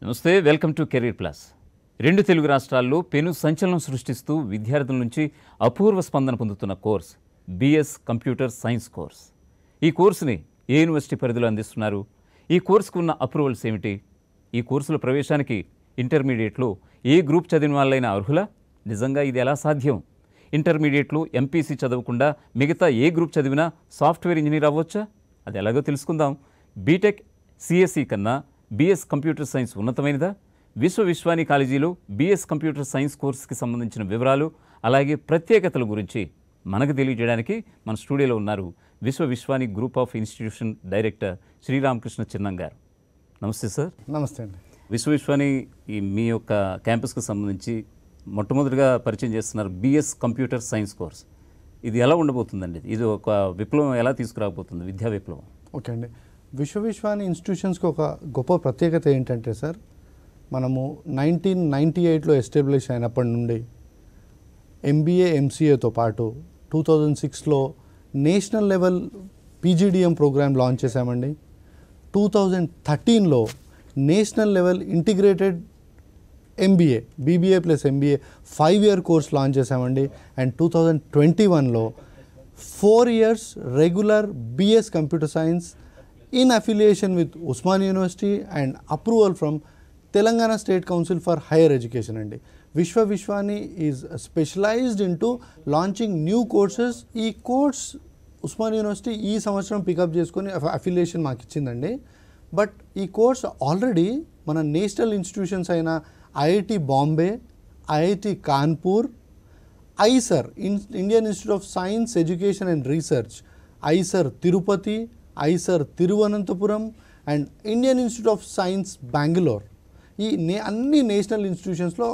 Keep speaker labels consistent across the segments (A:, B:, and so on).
A: నమస్తే, welcome to career plus. రెండు తెలుగు రాష్ట్రాల్లో పెను సంచలనం సృష్టిస్తూ విద్యార్థుల నుంచి అపూర్వ స్పందన పొందుతున్న course BS computer science course. ఈ కోర్సుని ఏ యూనివర్సిటీ పరిధిలో అందిస్తున్నారు? ఈ కోర్సుకు ఉన్న అప్రూవల్స్ ఏమిటి? ఈ కోర్సులో ప్రవేశానికి ఇంటర్మీడియట్లో ఏ గ్రూప్ చదివిన వాళ్ళైనా అర్హులా? నిజంగా ఇది ఎలా సాధ్యం? ఇంటర్మీడియట్లో ఎంపీసీ చదవకుండా మిగతా ఏ గ్రూప్ చదివినా సాఫ్ట్వేర్ ఇంజనీర్ అవ్వచ్చా? అది ఎలాగో తెలుసుకుందాం. బీటెక్ సిఎస్ఈ కన్నా బిఎస్ కంప్యూటర్ సైన్స్ ఉన్నతమైనదా? విశ్వాని కాలేజీలో బిఎస్ కంప్యూటర్ సైన్స్ కోర్సుకి సంబంధించిన వివరాలు అలాగే ప్రత్యేకతల గురించి మనకు తెలియజేయడానికి మన స్టూడియోలో ఉన్నారు Vishwani group of institution director Sriramakrishna Chinnam గారు. నమస్తే సార్.
B: నమస్తే అండి.
A: విశ్వాని మీ యొక్క క్యాంపస్కి సంబంధించి మొట్టమొదటిగా పరిచయం చేస్తున్నారు బిఎస్ కంప్యూటర్ సైన్స్ కోర్స్. ఇది ఎలా ఉండబోతుందండి? ఇది ఒక విప్లవం ఎలా తీసుకురాబోతుంది, విద్యా విప్లవం?
B: ఓకే అండి. విశ్వాని ఇన్స్టిట్యూషన్స్కి ఒక గొప్ప ప్రత్యేకత ఏంటంటే సార్, మనము 1998లో ఎస్టాబ్లిష్ అయినప్పటి నుండి ఎంబీఏ ఎంసీఏతో పాటు 2006లో national level PGDM program launch చేశామండి. 2013లో national level integrated MBA BBA plus MBA 5-year course launch చేశామండి. అండ్ 2021లో 4 years regular BS computer science in affiliation with Usmania University and approval from Telangana State Council for Higher Education andi. Vishwani is specialized into launching new courses. Ee course Usmania University ee samvatsaram pick up cheskoni affiliation maaku ichindandi. But ee course already mana national institutions aina IIT Bombay, IIT Kanpur, IISER Indian Institute of Science Education and Research, IISER Tirupati, IISER Thiruvananthapuram and Indian institute of science Bengaluru, ఈ అన్ని national ఇన్స్టిట్యూషన్స్లో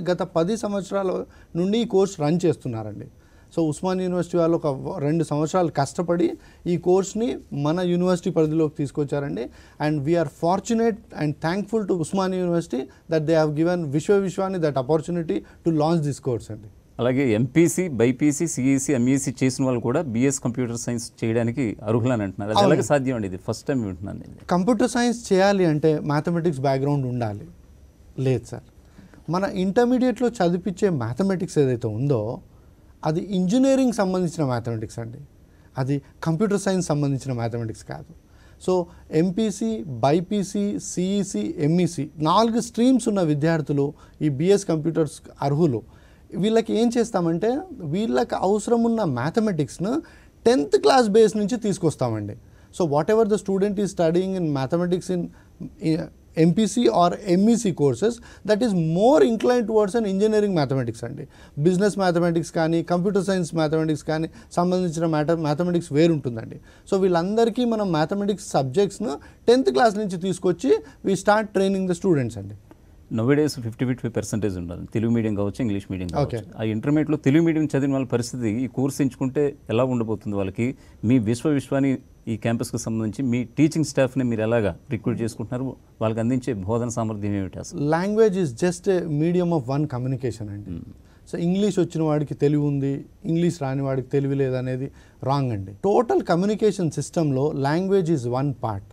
B: గత 10 సంవత్సరాల నుండి ఈ course run చేస్తున్నారండి. So Osmania university వాళ్ళు ఒక 2 సంవత్సరాలు కష్టపడి ఈ కోర్స్ని మన యూనివర్సిటీ పరిధిలోకి తీసుకొచ్చారండి. And we are fortunate and thankful to Osmania university that they have given Vishwani that opportunity to launch this course అండి.
A: అలాగే ఎంపీసీ, బైపీసీ, సిఈసీ, ఎంఈసీ చేసిన వాళ్ళు కూడా బిఎస్ కంప్యూటర్ సైన్స్ చేయడానికి అర్హులని అంటున్నారు. అది ఎలాగ సాధ్యం అండి? ఇది ఫస్ట్ టైం వింటున్నాను.
B: కంప్యూటర్ సైన్స్ చేయాలి అంటే మ్యాథమెటిక్స్ బ్యాక్గ్రౌండ్ ఉండాలి? లేదు సార్. మన ఇంటర్మీడియట్లో చదివించే మ్యాథమెటిక్స్ ఏదైతే ఉందో అది ఇంజనీరింగ్ సంబంధించిన మ్యాథమెటిక్స్ అండి, అది కంప్యూటర్ సైన్స్ సంబంధించిన మ్యాథమెటిక్స్ కాదు. So MPC, BiPC, CEC, MEC 4 streams ఉన్న విద్యార్థులు ఈ బిఎస్ కంప్యూటర్స్ అర్హులు. వీళ్ళకి ఏం చేస్తామంటే వీళ్ళకి అవసరం ఉన్న మ్యాథమెటిక్స్ను 10th క్లాస్ బేస్ నుంచి తీసుకొస్తామండి. So whatever the student is studying in mathematics in MPC or MEC courses that is more inclined towards an engineering mathematics అండి. బిజినెస్ మ్యాథమెటిక్స్ కానీ కంప్యూటర్ సైన్స్ మ్యాథమెటిక్స్ కానీ సంబంధించిన మ్యాథమెటిక్స్ వేరుంటుందండి. సో వీళ్ళందరికీ మనం mathematics సబ్జెక్ట్స్ను 10th class నుంచి తీసుకొచ్చి we start training the students అండి.
A: Nowadays 50% ఉండాలి. తెలుగు మీడియం కావచ్చు, ఇంగ్లీష్ మీడియం కావచ్చు. ఆ ఇంటర్మీడియట్లో తెలుగు మీడియం చదివిన వాళ్ళ పరిస్థితి ఈ కోర్స్ ఎంచుకుంటే ఎలా ఉండబోతుంది వాళ్ళకి? మీ విశ్వాని ఈ క్యాంపస్కి సంబంధించి మీ టీచింగ్ స్టాఫ్ని మీరు ఎలాగా రిక్రూట్ చేసుకుంటున్నారు? వాళ్ళకి అందించే బోధన సామర్థ్యం ఏమిటి అసలు?
B: Language is just a medium of one communication అండి. సో ఇంగ్లీష్ వచ్చిన వాడికి తెలివి ఉంది, ఇంగ్లీష్ రాని వాడికి తెలివి లేదనేది రాంగ్ అండి. టోటల్ కమ్యూనికేషన్ సిస్టంలో లాంగ్వేజ్ ఈజ్ వన్ పార్ట్.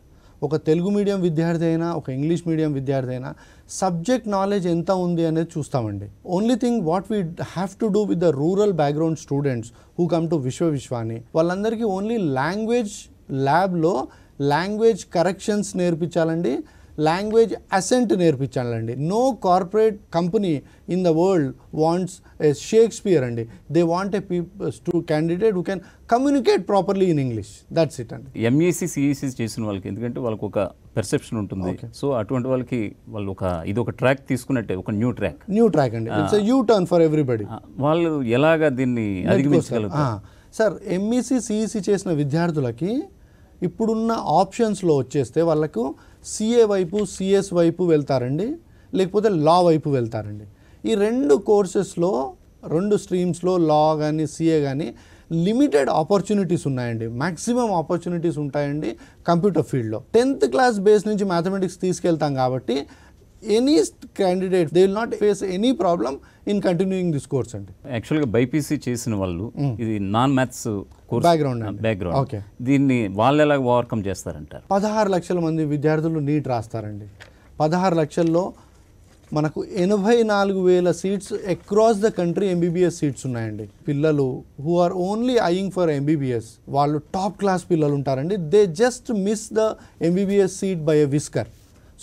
B: ఒక తెలుగు మీడియం విద్యార్థి అయినా, ఒక ఇంగ్లీష్ మీడియం విద్యార్థి అయినా సబ్జెక్ట్ నాలెడ్జ్ ఎంత ఉంది అనేది చూస్తామండి. Only thing what we have to do with the rural background students who come to Vishwani, వాళ్ళందరికీ ఓన్లీ లాంగ్వేజ్ ల్యాబ్లో లాంగ్వేజ్ కరెక్షన్స్ నేర్పించాలండి, లాంగ్వేజ్ అసెంట్ నేర్పించాలండి. No corporate company in the world wants a Shakespeare అండి. They want a candidate who can communicate properly in English. That's it అండి.
A: MEC, CEC చేసిన వాళ్ళకి ఎందుకంటే వాళ్ళకి ఒక పెర్సెప్షన్ ఉంటుంది. సో అటువంటి వాళ్ళకి వాళ్ళు ఇది ఒక ట్రాక్ తీసుకున్నట్టే, ఒక న్యూ ట్రాక్
B: అండి. It's you turn for everybody.
A: వాళ్ళు ఎలాగా దీన్ని అధిగమించగలుగుతారు?
B: సార్ ఎంఈసీ, సిఈసీ చేసిన విద్యార్థులకి ఇప్పుడున్న ఆప్షన్స్లో వచ్చేస్తే వాళ్ళకు సిఏ వైపు, సిఎస్ వైపు వెళ్తారండి, లేకపోతే లా వైపు వెళ్తారండి. ఈ 2 కోర్సెస్లో 2 స్ట్రీమ్స్లో లా కానీ సిఏ కానీ లిమిటెడ్ ఆపర్చునిటీస్ ఉన్నాయండి. మ్యాక్సిమం ఆపర్చునిటీస్ ఉంటాయండి కంప్యూటర్ ఫీల్డ్లో. 10th క్లాస్ బేస్ నుంచి మ్యాథమెటిక్స్ తీసుకెళ్తాం కాబట్టి any candidate they will not face any problem in continuing this course అండి.
A: యాక్చువల్గా బైపీసీ చేసిన వాళ్ళు ఇది నాన్ మ్యాథ్స్ బ్యాక్గ్రౌండ్,
B: ఓకే,
A: దీన్ని వాళ్ళు ఎలా ఓవర్కమ్ చేస్తారంటారు?
B: 16 లక్షల మంది విద్యార్థులు నీట్ రాస్తారండి. 16 లక్షల్లో మనకు 84,000 seats across the country MBBS seats ఉన్నాయండి. పిల్లలు who are only eyeing for MBBS, వాళ్ళు టాప్ క్లాస్ పిల్లలు ఉంటారండి. They just miss the MBBS seat by a whisker.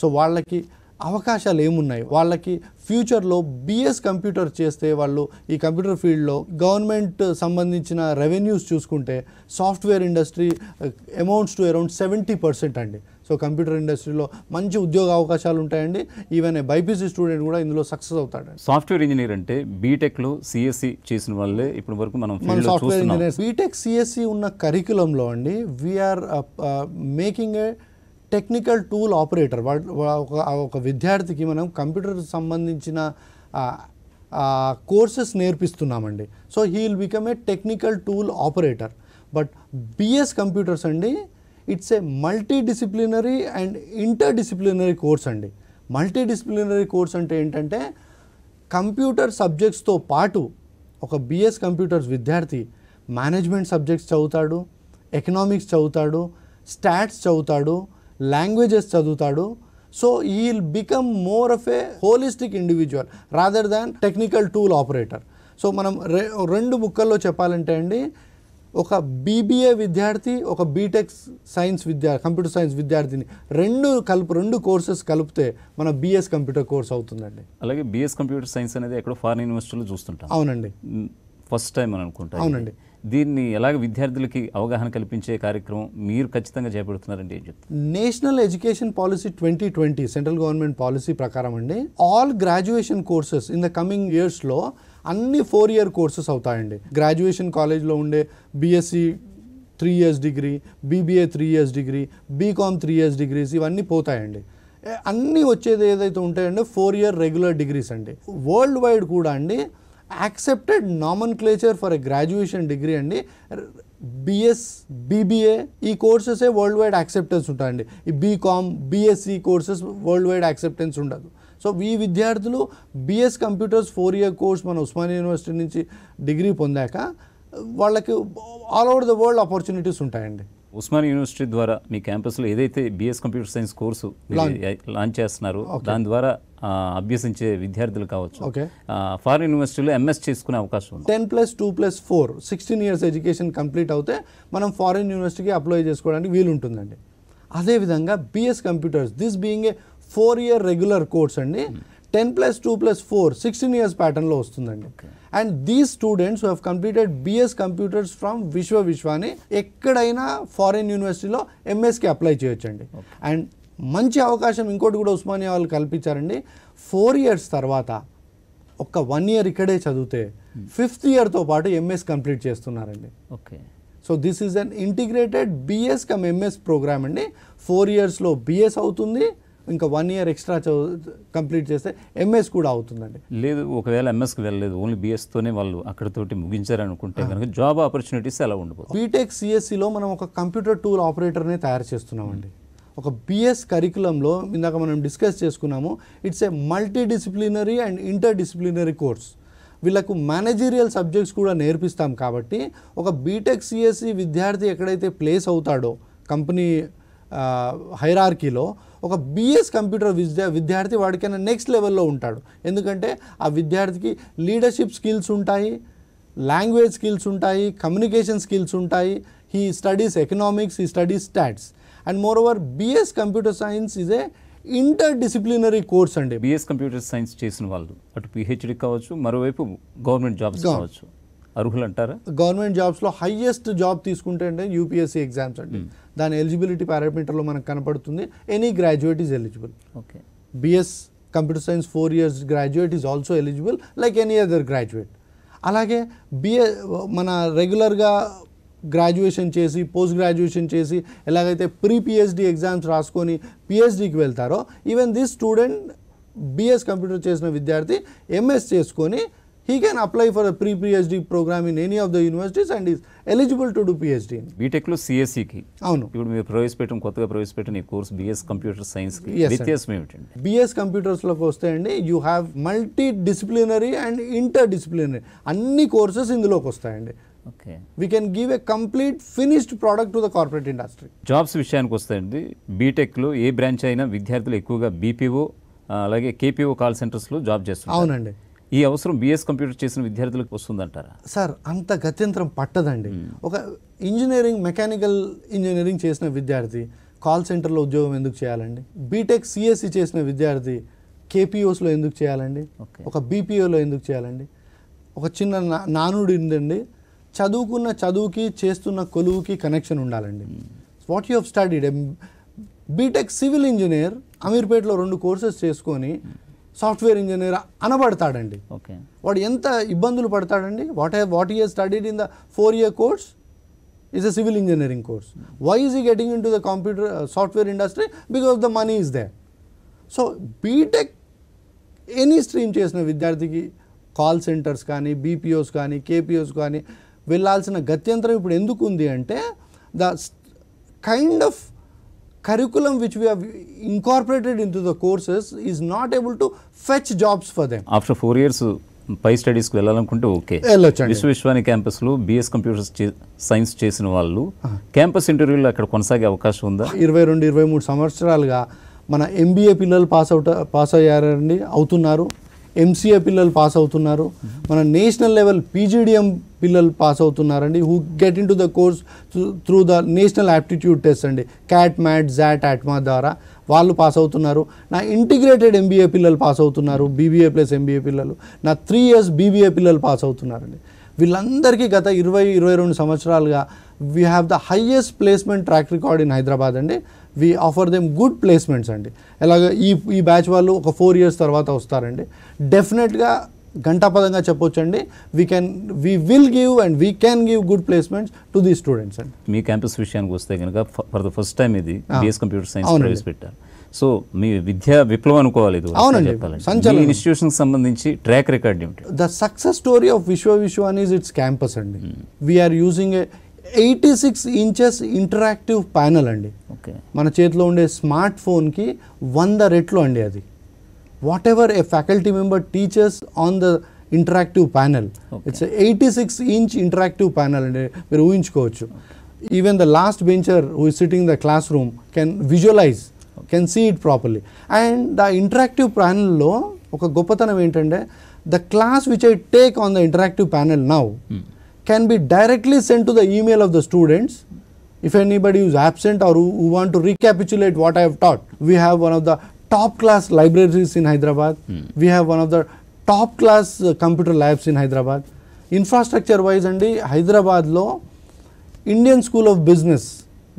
B: So వాళ్ళకి అవకాశాలు ఏమున్నాయి, వాళ్ళకి ఫ్యూచర్లో బిఎస్ కంప్యూటర్ చేస్తే వాళ్ళు ఈ కంప్యూటర్ ఫీల్డ్లో గవర్నమెంట్ సంబంధించిన రెవెన్యూస్ చూసుకుంటే software industry amounts to around 70% అండి. సో కంప్యూటర్ ఇండస్ట్రీలో మంచి ఉద్యోగ అవకాశాలు ఉంటాయండి. ఈవెన్ బైపీసీ స్టూడెంట్ కూడా ఇందులో సక్సెస్ అవుతాడు.
A: సాఫ్ట్వేర్ ఇంజనీర్ అంటే బీటెక్లో సిఎస్సి చేసిన వాళ్ళే ఇప్పటి వరకు మనం
B: సాఫ్ట్వేర్ ఇంజనీర్ బీటెక్ సిఎస్సి ఉన్న కరికులంలో అండి we are making a technical tool operator. ఒక విద్యార్థికి మనం కంప్యూటర్ సంబంధించిన కోర్సెస్ నేర్పిస్తున్నామండి. So he will become a technical tool operator. But BS computers అండి it's a multidisciplinary and interdisciplinary course అండి. మల్టీడిసిప్లినరీ కోర్స్ అంటే ఏంటంటే కంప్యూటర్ సబ్జెక్ట్స్తో పాటు ఒక బిఎస్ కంప్యూటర్స్ విద్యార్థి మేనేజ్మెంట్ సబ్జెక్ట్స్ చదువుతాడు, ఎకనామిక్స్ చదువుతాడు, స్టాట్స్ చదువుతాడు, లాంగ్వేజెస్ చదువుతాడు. So he will become more of a holistic individual rather than technical tool operator. So మనం రెండు ముక్కల్లో చెప్పాలంటే అండి ఒక బీబీఏ విద్యార్థి ఒక బీటెక్ సైన్స్ కంప్యూటర్ సైన్స్ విద్యార్థిని రెండు కోర్సెస్ కలిపితే మన బిఎస్ కంప్యూటర్ కోర్స్ అవుతుందండి.
A: అలాగే బిఎస్ కంప్యూటర్ సైన్స్ అనేది ఎక్కడో ఫారిన్ యూనివర్సిటీలో చూస్తుంటాం.
B: అవునండి,
A: ఫస్ట్ టైం అని అనుకుంటా.
B: అవునండి.
A: దీన్ని ఎలాగ విద్యార్థులకి అవగాహన కల్పించే కార్యక్రమం మీరు ఖచ్చితంగా చేపడుతున్నారంటే ఏం చెప్తారు?
B: National education policy 2020 central government policy ప్రకారం అండి all graduation courses in the coming ఇయర్స్లో అన్ని 4-year కోర్సెస్ అవుతాయండి. గ్రాడ్యుయేషన్ కాలేజ్లో ఉండే BSc 3 years degree, BBA 3 years degree, BCom 3 years degrees ఇవన్నీ పోతాయండి. అన్నీ వచ్చేది ఏదైతే ఉంటాయండి 4-year రెగ్యులర్ డిగ్రీస్ అండి. వరల్డ్ వైడ్ కూడా అండి accepted nomenclature for a graduation degree అండి బిఎస్ బీబీఏ ఈ కోర్సెసే వరల్డ్ వైడ్ యాక్సెప్టెన్స్ ఉంటాయండి. ఈ BCom BSc courses world wide acceptance ఉండదు. సో ఈ విద్యార్థులు బిఎస్ కంప్యూటర్స్ 4-year కోర్స్ మన ఉస్మానియా యూనివర్సిటీ నుంచి డిగ్రీ పొందాక వాళ్ళకి all over the world opportunities ఉంటాయండి.
A: ఉస్మానియా యూనివర్సిటీ ద్వారా మీ క్యాంపస్లో ఏదైతే BS computer science course launch చేస్తున్నారో దాని ద్వారా అభ్యసించే విద్యార్థులు కావచ్చు, ఫారిన్ యూనివర్సిటీలో ఎంఎస్ చేసుకునే అవకాశం ఉంది.
B: 10+2+4 16 years ఎడ్యుకేషన్ కంప్లీట్ అవుతే మనం ఫారిన్ యూనివర్సిటీకి అప్లై చేసుకోవడానికి వీలు ఉంటుందండి. అదేవిధంగా BS computers this being a 4-year regular course అండి 10+2+4 16 years ప్యాటర్న్లో వస్తుందండి. And these students who have completed BS computers from Vishwani ఎక్కడైనా ఫారిన్ యూనివర్సిటీలో ఎంఎస్కి అప్లై చేయొచ్చండి. అండ్ మంచి అవకాశం ఇంకోటి కూడా ఉస్మానియా వాళ్ళు కల్పించారండి. 4 years తర్వాత ఒక 1 year ఇక్కడే చదివితే 5th yearతో పాటు ఎంఎస్ కంప్లీట్ చేస్తున్నారండి.
A: Okay.
B: So this is an integrated BS cum MS programme అండి. 4 yearsలో బిఎస్ అవుతుంది, ఇంకా 1 year ఎక్స్ట్రా కంప్లీట్ చేస్తే ఎంఎస్ కూడా అవుతుందండి.
A: లేదు ఒకవేళ ఎంఎస్కి వెళ్ళలేదు ఓన్లీ బిఎస్తోనే వాళ్ళు అక్కడితోటి ముగించారనుకుంటే కనుక జాబ్ ఆపర్చునిటీస్ ఎలా ఉండిపోతుంది?
B: బీటెక్ సిఎస్సిలో మనం ఒక కంప్యూటర్ టూల్ ఆపరేటర్ని తయారు చేస్తున్నామండి. ఒక బిఎస్ కరికులంలో ఇందాక మనం డిస్కస్ చేసుకున్నాము it's a multidisciplinary and interdisciplinary course. వీళ్ళకు మేనేజీరియల్ సబ్జెక్ట్స్ కూడా నేర్పిస్తాం కాబట్టి ఒక బీటెక్ సిఎస్సి విద్యార్థి ఎక్కడైతే ప్లేస్ అవుతాడో కంపెనీ హైరార్కీలో ఒక బిఎస్ కంప్యూటర్ విద్యార్థి వాడికైనా నెక్స్ట్ లెవెల్లో ఉంటాడు. ఎందుకంటే ఆ విద్యార్థికి లీడర్షిప్ స్కిల్స్ ఉంటాయి, లాంగ్వేజ్ స్కిల్స్ ఉంటాయి, కమ్యూనికేషన్ స్కిల్స్ ఉంటాయి. He studies economics, he studies stats and more over BS computer science is a interdisciplinary course అండి.
A: బిఎస్ కంప్యూటర్ సైన్స్ చేసిన వాళ్ళు అటు పిహెచ్డి కావచ్చు, మరోవైపు గవర్నమెంట్ జాబ్స్ కావచ్చు, అర్హులు అంటారా?
B: గవర్నమెంట్ జాబ్స్లో హైయెస్ట్ జాబ్ తీసుకుంటే అంటే యూపీఎస్సీ ఎగ్జామ్స్ అండి. దాని ఎలిజిబిలిటీ పారామీటర్లో మనకు కనపడుతుంది. Any graduate is eligible.
A: Okay.
B: BS computer science 4 years graduate is also eligible like any other graduate. అలాగే మన రెగ్యులర్గా గ్రాడ్యుయేషన్ చేసి పోస్ట్ గ్రాడ్యుయేషన్ చేసి ఎలాగైతే ప్రీ పిహెచ్డి ఎగ్జామ్స్ రాసుకొని పిహెచ్డికి వెళ్తారో even this student BS computer చేసిన విద్యార్థి ఎంఎస్ చేసుకొని he can apply for a pre-PhD program in any of the universities and is eligible to do PhD.
A: బీటెక్లో సిఎస్సికి
B: అవును
A: ఇప్పుడు మీరు కొత్తగా ప్రవేశపెట్టిన ఈ కోర్స్ బిఎస్ కంప్యూటర్ సైన్స్కి వ్యత్యాసం ఏమిటండి?
B: బిఎస్ కంప్యూటర్స్లోకి వస్తే అండి you have multi disciplinary and inter disciplinary అన్ని కోర్సెస్ ఇందులోకి వస్తాయండి.
A: Okay.
B: We can give a complete finished product to the corporate industry.
A: Jobs విషయానికి వస్తాయండి, బీటెక్లో ఏ బ్రాంచ్ అయినా విద్యార్థులు ఎక్కువగా బీపీఓ అలాగే కేపీఓ కాల్ సెంటర్స్లో జాబ్ చేస్తున్నారు.
B: అవునండి.
A: ఈ అవసరం బీఎస్ కంప్యూటర్ చేసిన విద్యార్థులకు వస్తుందంటారా?
B: సార్ అంత గత్యంతరం పట్టదండి. ఒక ఇంజనీరింగ్ మెకానికల్ ఇంజనీరింగ్ చేసిన విద్యార్థి కాల్ సెంటర్లో ఉద్యోగం ఎందుకు చేయాలండి? బీటెక్ సిఎస్సి చేసిన విద్యార్థి కేపీఓస్లో ఎందుకు చేయాలండి? ఒక బీపీఓలో ఎందుకు చేయాలండి? ఒక చిన్న నానుడి ఉందండి, చదువుకున్న చదువుకి చేస్తున్న కొలువుకి కనెక్షన్ ఉండాలండి. What you have studied. BTech civil engineer అమీర్పేటలో 2 కోర్సెస్ చేసుకొని సాఫ్ట్వేర్ ఇంజనీర్ అనబడతాడండి.
A: ఓకే.
B: వాడు ఎంత ఇబ్బందులు పడతాడండి. What he has studied in the 4-year course is a civil engineering course. Why is he getting into the computer software industry? Because the money is there. So BTech any stream చేసిన విద్యార్థికి call centres కానీ BPOs కానీ కేపీఓస్ కానీ వెళ్ళాల్సిన గత్యంతరం ఇప్పుడు ఎందుకు ఉంది అంటే the kind of curriculum which we have incorporated into the courses is not able to fetch jobs for them.
A: After 4 years పై స్టడీస్కి వెళ్ళాలనుకుంటే ఓకే, విశ్వవిశ్వాని క్యాంపస్లో బీఎస్ కంప్యూటర్ సైన్స్ చేసిన వాళ్ళు క్యాంపస్ ఇంటర్వ్యూలో అక్కడ కొనసాగే అవకాశం ఉందా?
B: 22-23 సంవత్సరాలుగా మన ఎంబీఏ పిల్లలు పాస్ అయ్యారండి, అవుతున్నారు. ఎంసీఏ పిల్లలు పాస్ అవుతున్నారు. మన నేషనల్ లెవెల్ పీజీడిఎం పిల్లలు పాస్ అవుతున్నారండి. Who get in to the course through the national aptitude test అండి, క్యాట్ మ్యాట్ జాట్ అట్మా ద్వారా వాళ్ళు పాస్ అవుతున్నారు. నా ఇంటిగ్రేటెడ్ ఎంబీఏ పిల్లలు పాస్ అవుతున్నారు, బీబీఏ ప్లస్ ఎంబీఏ పిల్లలు. నా 3 years బీబీఏ పిల్లలు పాస్ అవుతున్నారండి. వీళ్ళందరికీ గత 20-22 సంవత్సరాలుగా we have the highest placement track record in Hyderabad అండి. We offer them good placements అండి. ఎలాగ ఈ బ్యాచ్ వాళ్ళు ఒక 4 years తర్వాత వస్తారండి. డెఫినెట్గా ఘంటాపదంగా చెప్పొచ్చు అండి, we will give and we can give good placements to the students అండి.
A: మీ క్యాంపస్ విషయానికి వస్తే కనుక ఫర్ ద ఫస్ట్ టైం ఇది బిఎస్ కంప్యూటర్ సైన్స్ ప్రవేశపెట్టారు. సో మీ విద్యా విప్లవం అనుకోవాలి ఇది.
B: అవునండి,
A: సంచలనం. ఇన్స్టిట్యూషన్కి సంబంధించి ట్రాక్ రికార్డ్ ఏమిటి?
B: The success story of Vishwavishwani is it's campus అండి. We are using a 86 inches interactive panel అండి.
A: ఓకే.
B: మన చేతిలో ఉండే స్మార్ట్ ఫోన్కి 100 రెట్లు అండి అది. Whatever a faculty member teachers on the interactive panel, it's 86 inch interactive panel అండి. మీరు ఊహించుకోవచ్చు. Even the last bencher who is sitting the classroom can visualise, can see it properly. And the interactive ప్యానల్లో ఒక గొప్పతనం ఏంటంటే the class which I take on the interactive panel now can be directly sent to the email of the students. If anybody is absent or who want to recapitulate what I have taught, we have one of the top class libraries in Hyderabad. We have one of the top class computer labs in Hyderabad. Infrastructure wise andi Hyderabad lo Indian School of Business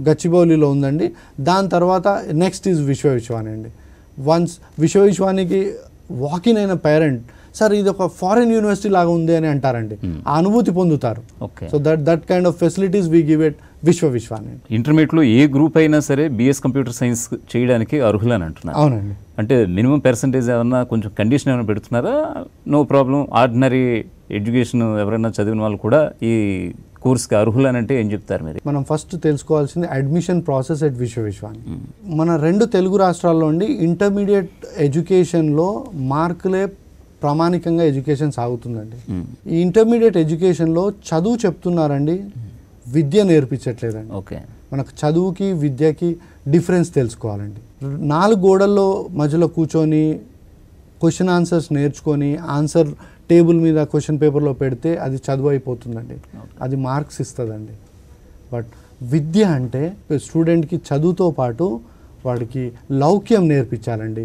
B: గచ్చిబౌలిలో ఉందండి. దాని తర్వాత next is విశ్వవిశ్వాని అండి. Once విశ్వవిశ్వానికి walk-in అయిన parent, sir ఇది ఒక foreign university లాగా ఉంది అని అంటారండి. ఆ అనుభూతి పొందుతారు. So that kind of facilities we give it Vishwavishwani.
A: ఇంటర్మీడియట్లో ఏ గ్రూప్ అయినా సరే బిఎస్ కంప్యూటర్ సైన్స్ చేయడానికి అర్హులని అంటున్నారు.
B: అవునండి.
A: అంటే మినిమం పర్సంటేజ్ ఏమన్నా కొంచెం కండిషన్ ఏమైనా పెడుతున్నారా? నో ప్రాబ్లం, ఆర్డినరీ ఎడ్యుకేషన్ ఎవరైనా చదివిన వాళ్ళు కూడా ఈ కోర్స్కి అర్హులని అంటే ఏం చెప్తారు మీరు?
B: మనం ఫస్ట్ తెలుసుకోవాల్సింది అడ్మిషన్ ప్రాసెస్ ఎట్ విశ్వవిశ్వాని. మన 2 తెలుగు రాష్ట్రాల్లో ఉండి ఇంటర్మీడియట్ ఎడ్యుకేషన్లో మార్కులే ప్రామాణికంగా ఎడ్యుకేషన్ సాగుతుందండి. ఈ ఇంటర్మీడియట్ ఎడ్యుకేషన్లో చదువు చెప్తున్నారండి, విద్య నేర్పించట్లేదండి.
A: ఓకే.
B: మనకు చదువుకి విద్యకి డిఫరెన్స్ తెలుసుకోవాలండి. 4 గోడల్లో మధ్యలో కూర్చొని క్వశ్చన్ ఆన్సర్స్ నేర్చుకొని ఆన్సర్ టేబుల్ మీద క్వశ్చన్ పేపర్లో పెడితే అది చదువు అయిపోతుందండి, అది మార్క్స్ ఇస్తుందండి. బట్ విద్య అంటే స్టూడెంట్కి చదువుతో పాటు వాడికి లౌక్యం నేర్పించాలండి,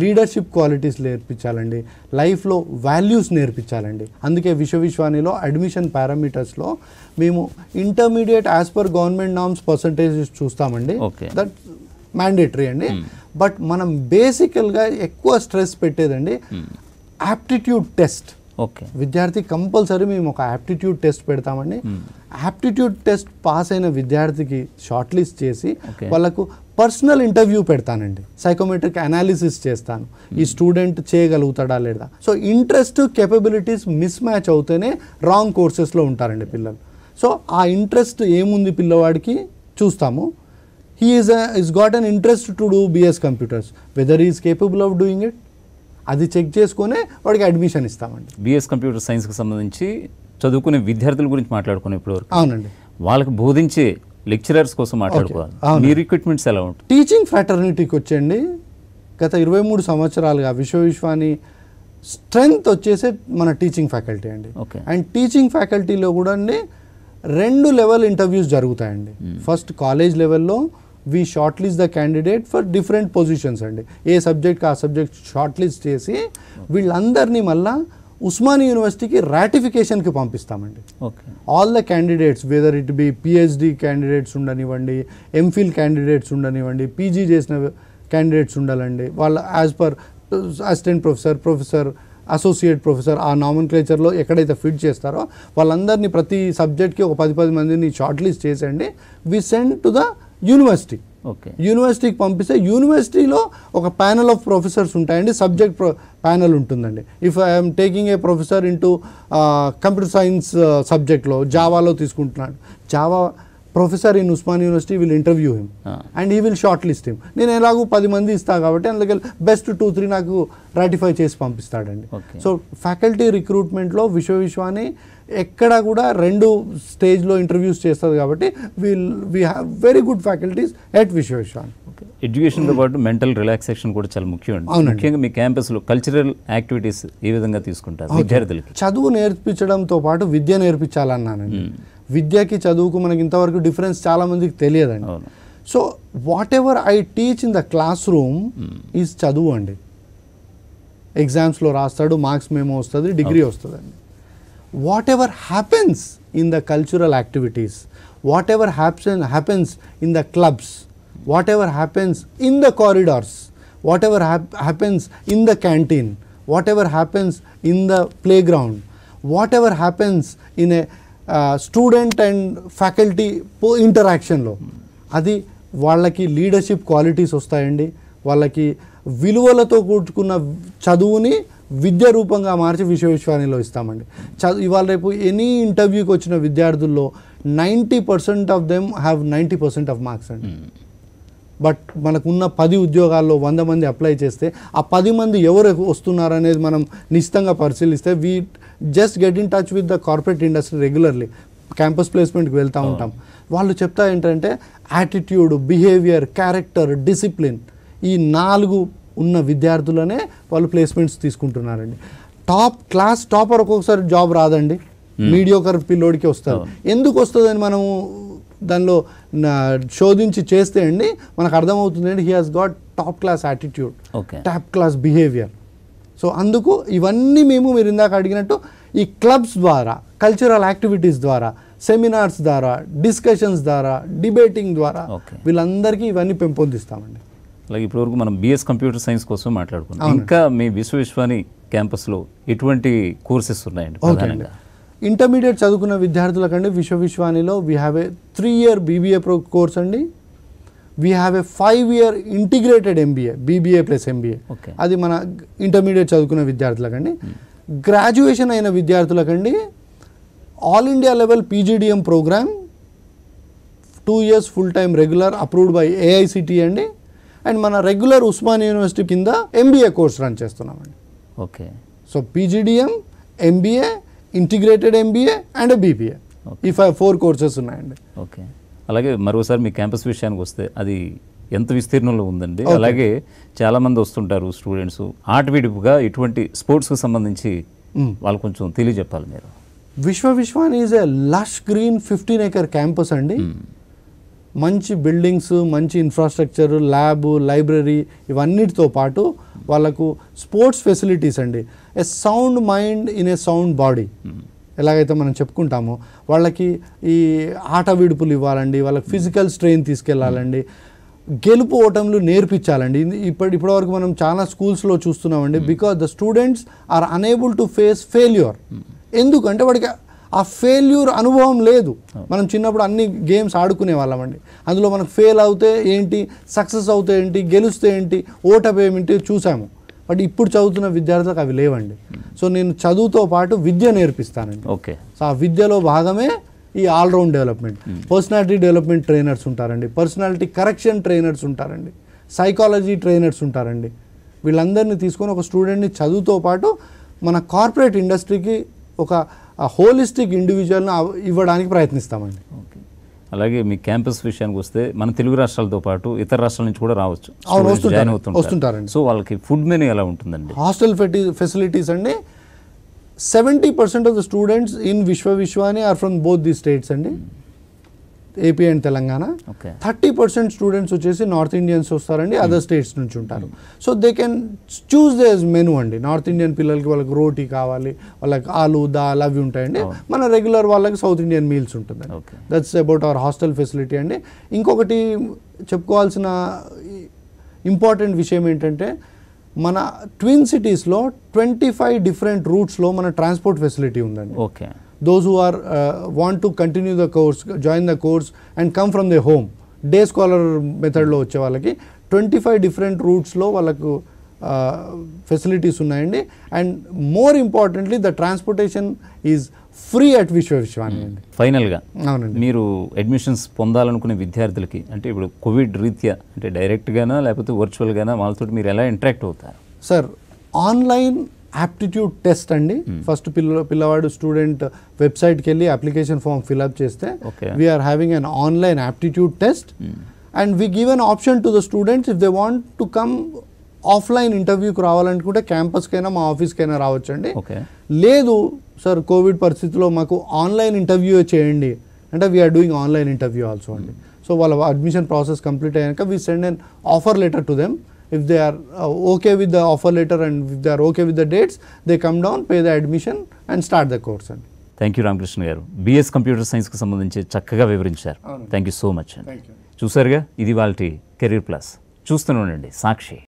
B: లీడర్షిప్ క్వాలిటీస్ నేర్పించాలండి, లైఫ్లో వాల్యూస్ నేర్పించాలండి. అందుకే విశ్వవిశ్వానిలో అడ్మిషన్ పారామీటర్స్లో మేము intermediate as per government norms percentages చూస్తామండి. దట్ మ్యాండేటరీ అండి. బట్ మనం బేసికల్గా ఎక్కువ స్ట్రెస్ పెట్టేదండి యాప్టిట్యూడ్ టెస్ట్.
A: ఓకే.
B: విద్యార్థి కంపల్సరీ మేము ఒక యాప్టిట్యూడ్ టెస్ట్ పెడతామండి. యాప్టిట్యూడ్ టెస్ట్ పాస్ అయిన విద్యార్థికి షార్ట్ లిస్ట్ చేసి వాళ్ళకు పర్సనల్ ఇంటర్వ్యూ పెడతానండి. సైకోమెట్రిక్ అనాలిసిస్ చేస్తాను, ఈ స్టూడెంట్ చేయగలుగుతాడా లేదా. So interest capabilities mismatch అవుతేనే రాంగ్ కోర్సెస్లో ఉంటారండి పిల్లలు. సో ఆ ఇంట్రెస్ట్ ఏముంది పిల్లవాడికి చూస్తాము. he is got an interest to do BS computers, whether he is capable of doing it. అది చెక్ చేసుకునే వాడికి అడ్మిషన్ ఇస్తామండి.
A: బిఎస్ కంప్యూటర్ సైన్స్కి సంబంధించి చదువుకునే విద్యార్థుల గురించి మాట్లాడుకునే ఇప్పుడు
B: అవునండి.
A: వాళ్ళకి బోధించే లెక్చరర్స్ కోసం మాట్లాడుకోవాలి. మీ రిక్రూట్మెంట్స్ ఎలా ఉంటుంది?
B: టీచింగ్ ఫ్రాటర్నిటీకి వచ్చండి గత 23 సంవత్సరాలుగా విశ్వాని స్ట్రెంగ్త్ వచ్చేసే మన టీచింగ్ ఫ్యాకల్టీ అండి. అండ్ టీచింగ్ ఫ్యాకల్టీలో కూడా 2 లెవెల్ ఇంటర్వ్యూస్ జరుగుతాయండి. ఫస్ట్ కాలేజ్ లెవెల్లో we short list the candidate for different positions అండి. ఏ సబ్జెక్ట్కి ఆ సబ్జెక్ట్ షార్ట్ లిస్ట్ చేసి వీళ్ళందరినీ మళ్ళా ఉస్మానియా యూనివర్సిటీకి రాటిఫికేషన్కి పంపిస్తామండి. All the candidates whether it be PhD candidates ఉండనివ్వండి, ఎంఫిల్ క్యాండిడేట్స్ ఉండనివ్వండి, పీజీ చేసిన క్యాండిడేట్స్ ఉండాలండి. వాళ్ళ as per assistant professor, associate professor ఆ నామన్క్లేచర్లో ఎక్కడైతే ఫిట్ చేస్తారో వాళ్ళందరినీ ప్రతి సబ్జెక్ట్కి ఒక 10 మందిని షార్ట్ లిస్ట్ చేసండి. We send to the university. యూనివర్సిటీకి పంపిస్తే యూనివర్సిటీలో ఒక ప్యానల్ ఆఫ్ ప్రొఫెసర్స్ ఉంటాయండి. సబ్జెక్ట్ ప్యానల్ ఉంటుందండి. If I'm taking a professor into computer science సబ్జెక్ట్లో జావాలో తీసుకుంటున్నాడు, Java professor in Osmania university will interview him and he will shortlist him. నేను ఎలాగూ 10 మంది ఇస్తాను కాబట్టి అందులో బెస్ట్ 2-3 నాకు రాటిఫై చేసి పంపిస్తాడండి. సో ఫ్యాకల్టీ రిక్రూట్మెంట్లో విశ్వాని ఎక్కడ కూడా 2 స్టేజ్లో ఇంటర్వ్యూస్ చేస్తుంది కాబట్టి we have very good faculties at Vishwani.
A: ఎడ్యుకేషన్తో పాటు మెంటల్ రిలాక్సేషన్ కూడా చాలా ముఖ్యం అండి. ముఖ్యంగా మీ క్యాంపస్లో కల్చరల్ యాక్టివిటీస్ ఏ విధంగా తీసుకుంటారు విద్యార్థులకి?
B: చదువు నేర్పించడంతో పాటు విద్య నేర్పించాలన్నానండి. విద్యకి చదువుకు మనకి ఇంతవరకు డిఫరెన్స్ చాలా మందికి తెలియదండి. So whatever I teach in the classroom is చదువు అండి. ఎగ్జామ్స్లో రాస్తాడు, మార్క్స్ మేమో వస్తుంది, డిగ్రీ వస్తుందండి. Whatever happens in the cultural activities, whatever happens in the clubs, whatever happens in the corridors, whatever happens in the canteen, whatever happens in the playground, whatever happens in a student and faculty ఇంటరాక్షన్లో, అది వాళ్ళకి leadership qualities వస్తాయండి. వాళ్ళకి విలువలతో కూడుకున్న చదువుని విద్య రూపంగా మార్చి విశ్వానిలో ఇస్తామండి. ఇవాళ రేపు ఎనీ ఇంటర్వ్యూకి వచ్చిన విద్యార్థుల్లో 90% of them have 90% of marks అండి. బట్ మనకున్న 10 ఉద్యోగాల్లో 100 మంది అప్లై చేస్తే ఆ 10 మంది ఎవరు వస్తున్నారు అనేది మనం నిశ్చితంగా పరిశీలిస్తే we just get in touch with the corporate industry regularly. Campus ప్లేస్మెంట్కి వెళ్తూ ఉంటాం. వాళ్ళు చెప్తా ఏంటంటే యాటిట్యూడ్, బిహేవియర్, క్యారెక్టర్, డిసిప్లిన్, ఈ 4 ఉన్న విద్యార్థులనే వాళ్ళు ప్లేస్మెంట్స్ తీసుకుంటున్నారండి. క్లాస్ టాపర్ ఒక్కొక్కసారి జాబ్ రాదండి, మీడియోకర్ పిల్లోడికి వస్తారు. ఎందుకు వస్తుందని మనము దానిలో శోధించి చేస్తే అండి మనకు అర్థమవుతుందండి he has got top class attitude, top class behaviour. So అందుకు ఇవన్నీ మీరు ఇందాక అడిగినట్టు ఈ క్లబ్స్ ద్వారా, కల్చరల్ యాక్టివిటీస్ ద్వారా, సెమినార్స్ ద్వారా, డిస్కషన్స్ ద్వారా, డిబేటింగ్ ద్వారా వీళ్ళందరికీ ఇవన్నీ పెంపొందిస్తామండి.
A: అలాగే ఇప్పటివరకు మనం బిఎస్ కంప్యూటర్ సైన్స్ కోసం మాట్లాడుకున్నాం. ఇంకా మీ విశ్వాని క్యాంపస్లో ఎటువంటి కోర్సెస్ ఉన్నాయండి? ప్రధానంగా
B: ఇంటర్మీడియట్ చదువుకున్న విద్యార్థులకండి విశ్వానిలో we have a 3-year BBA course అండి. We have a 5-year integrated MBA, BBA plus MBA. అది మన ఇంటర్మీడియట్ చదువుకున్న విద్యార్థులకండి. గ్రాడ్యుయేషన్ అయిన విద్యార్థులకండి all India level PGDM program 2 years full time regular approved by AICT అండి. అండ్ మన రెగ్యులర్ ఉస్మానియా యూనివర్సిటీ కింద MBA కోర్స్ రన్ చేస్తున్నామండి. సో PGDM, MBA, integrated MBA and BBA, ఈ 4 కోర్సెస్ ఉన్నాయండి.
A: అలాగే మరోసారి మీ క్యాంపస్ విషయానికి వస్తే అది ఎంత విస్తీర్ణంలో ఉందండి? అలాగే చాలామంది వస్తుంటారు స్టూడెంట్స్, ఆటవిడుపుగా ఇటువంటి స్పోర్ట్స్కి సంబంధించి వాళ్ళు కొంచెం తెలియజెప్పాలి మీరు.
B: Vishwani is a lush green 15-acre campus అండి. మంచి బిల్డింగ్స్, మంచి ఇన్ఫ్రాస్ట్రక్చర్, ల్యాబ్, లైబ్రరీ ఇవన్నిటితో పాటు వాళ్ళకు స్పోర్ట్స్ ఫెసిలిటీస్ అండి. A sound mind in a sound body ఎలాగైతే మనం చెప్పుకుంటామో వాళ్ళకి ఈ ఆట విడుపులు ఇవ్వాలండి, వాళ్ళకి ఫిజికల్ స్ట్రెయిన్ తీసుకెళ్ళాలండి, గెలుపు ఓటములు నేర్పించాలండి. ఇప్పటివరకు మనం చాలా స్కూల్స్లో చూస్తున్నామండి. Because the students are unable to face failure. ఎందుకంటే వాడికి ఆ ఫెయిల్యూర్ అనుభవం లేదు. మనం చిన్నప్పుడు అన్ని గేమ్స్ ఆడుకునే వాళ్ళమండి. అందులో మనకు ఫెయిల్ అవుతే ఏంటి, సక్సెస్ అవుతే ఏంటి, గెలిస్తే ఏంటి, ఓటమి ఏమిటి చూసాము. బట్ ఇప్పుడు చదువుతున్న విద్యార్థులకు అవి లేవండి. సో నేను చదువుతో పాటు విద్య నేర్పిస్తానండి. సో ఆ విద్యలో భాగమే ఈ all round development. Personality development trainers ఉంటారండి, పర్సనాలిటీ కరెక్షన్ ట్రైనర్స్ ఉంటారండి, సైకాలజీ ట్రైనర్స్ ఉంటారండి, వీళ్ళందరినీ తీసుకొని ఒక స్టూడెంట్ని చదువుతో పాటు మన కార్పొరేట్ ఇండస్ట్రీకి ఒక హోలిస్టిక్ ఇండివిజువల్ని ఇవ్వడానికి ప్రయత్నిస్తామండి.
A: ఓకే. అలాగే మీ క్యాంపస్ విషయానికి వస్తే మన తెలుగు రాష్ట్రాలతో పాటు ఇతర రాష్ట్రాల నుంచి కూడా రావచ్చు,
B: అవును,
A: జాయిన్
B: వస్తుంటారండి.
A: సో వాళ్ళకి ఫుడ్ మెనూ ఎలా ఉంటుందండి?
B: హాస్టల్ ఫెసిలిటీస్ అండి 70% of the students in Vishwani are from both the states అండి, ఏపీ అండ్ తెలంగాణ. 30% స్టూడెంట్స్ వచ్చేసి నార్త్ ఇండియన్స్ వస్తారండి, అదర్ స్టేట్స్ నుంచి ఉంటారు. So they can choose these menu అండి. నార్త్ ఇండియన్ పిల్లలకి వాళ్ళకి రోటీ కావాలి, వాళ్ళకి ఆలు దాల్ అవి ఉంటాయండి. మన రెగ్యులర్ వాళ్ళకి సౌత్ ఇండియన్ మీల్స్ ఉంటుంది. That's about our hostel facility అండి. ఇంకొకటి చెప్పుకోవాల్సిన ఇంపార్టెంట్ విషయం ఏంటంటే మన ట్విన్ సిటీస్లో 25 డిఫరెంట్ రూట్స్లో మన ట్రాన్స్పోర్ట్ ఫెసిలిటీ ఉందండి.
A: Okay.
B: Those who are want to continue the course, join the course and come from their home, day scholar మెథడ్లో వచ్చే వాళ్ళకి 25 డిఫరెంట్ రూట్స్లో వాళ్ళకు ఫెసిలిటీస్ ఉన్నాయండి. And more importantly the transportation is free at Vishwani అండి.
A: ఫైనల్గా
B: అవునండి,
A: మీరు అడ్మిషన్స్ పొందాలనుకునే విద్యార్థులకి అంటే ఇప్పుడు కోవిడ్ రీత్యా అంటే డైరెక్ట్గానా లేకపోతే వర్చువల్గానా వాళ్ళతో మీరు ఎలా ఇంటరాక్ట్ అవుతారు?
B: సార్, ఆన్లైన్ యాప్టిట్యూడ్ టెస్ట్ అండి. ఫస్ట్ పిల్లవాడు స్టూడెంట్ వెబ్సైట్కి వెళ్ళి అప్లికేషన్ ఫామ్ ఫిల్అప్ చేస్తే we are having an online aptitude test and we give an option to the students if they want to come offline ఇంటర్వ్యూకి రావాలనుకుంటే క్యాంపస్కైనా మా ఆఫీస్కైనా రావచ్చండి. లేదు సార్ కోవిడ్ పరిస్థితిలో మాకు ఆన్లైన్ ఇంటర్వ్యూ చేయండి అంటే we are doing online interview also అండి. సో వాళ్ళ అడ్మిషన్ ప్రాసెస్ కంప్లీట్ అయ్యాక we send an offer letter to them. If they are okay with the offer letter and if they are okay with the dates, they come down, pay the admission and start the course.
A: Thank you Ramakrishna గారు. BS computer సైన్స్కి సంబంధించి చక్కగా వివరించారు. Thank you so much అండి. చూసారుగా, ఇది వాళ్ళ career plus. చూస్తూనే ఉండండి సాక్షి.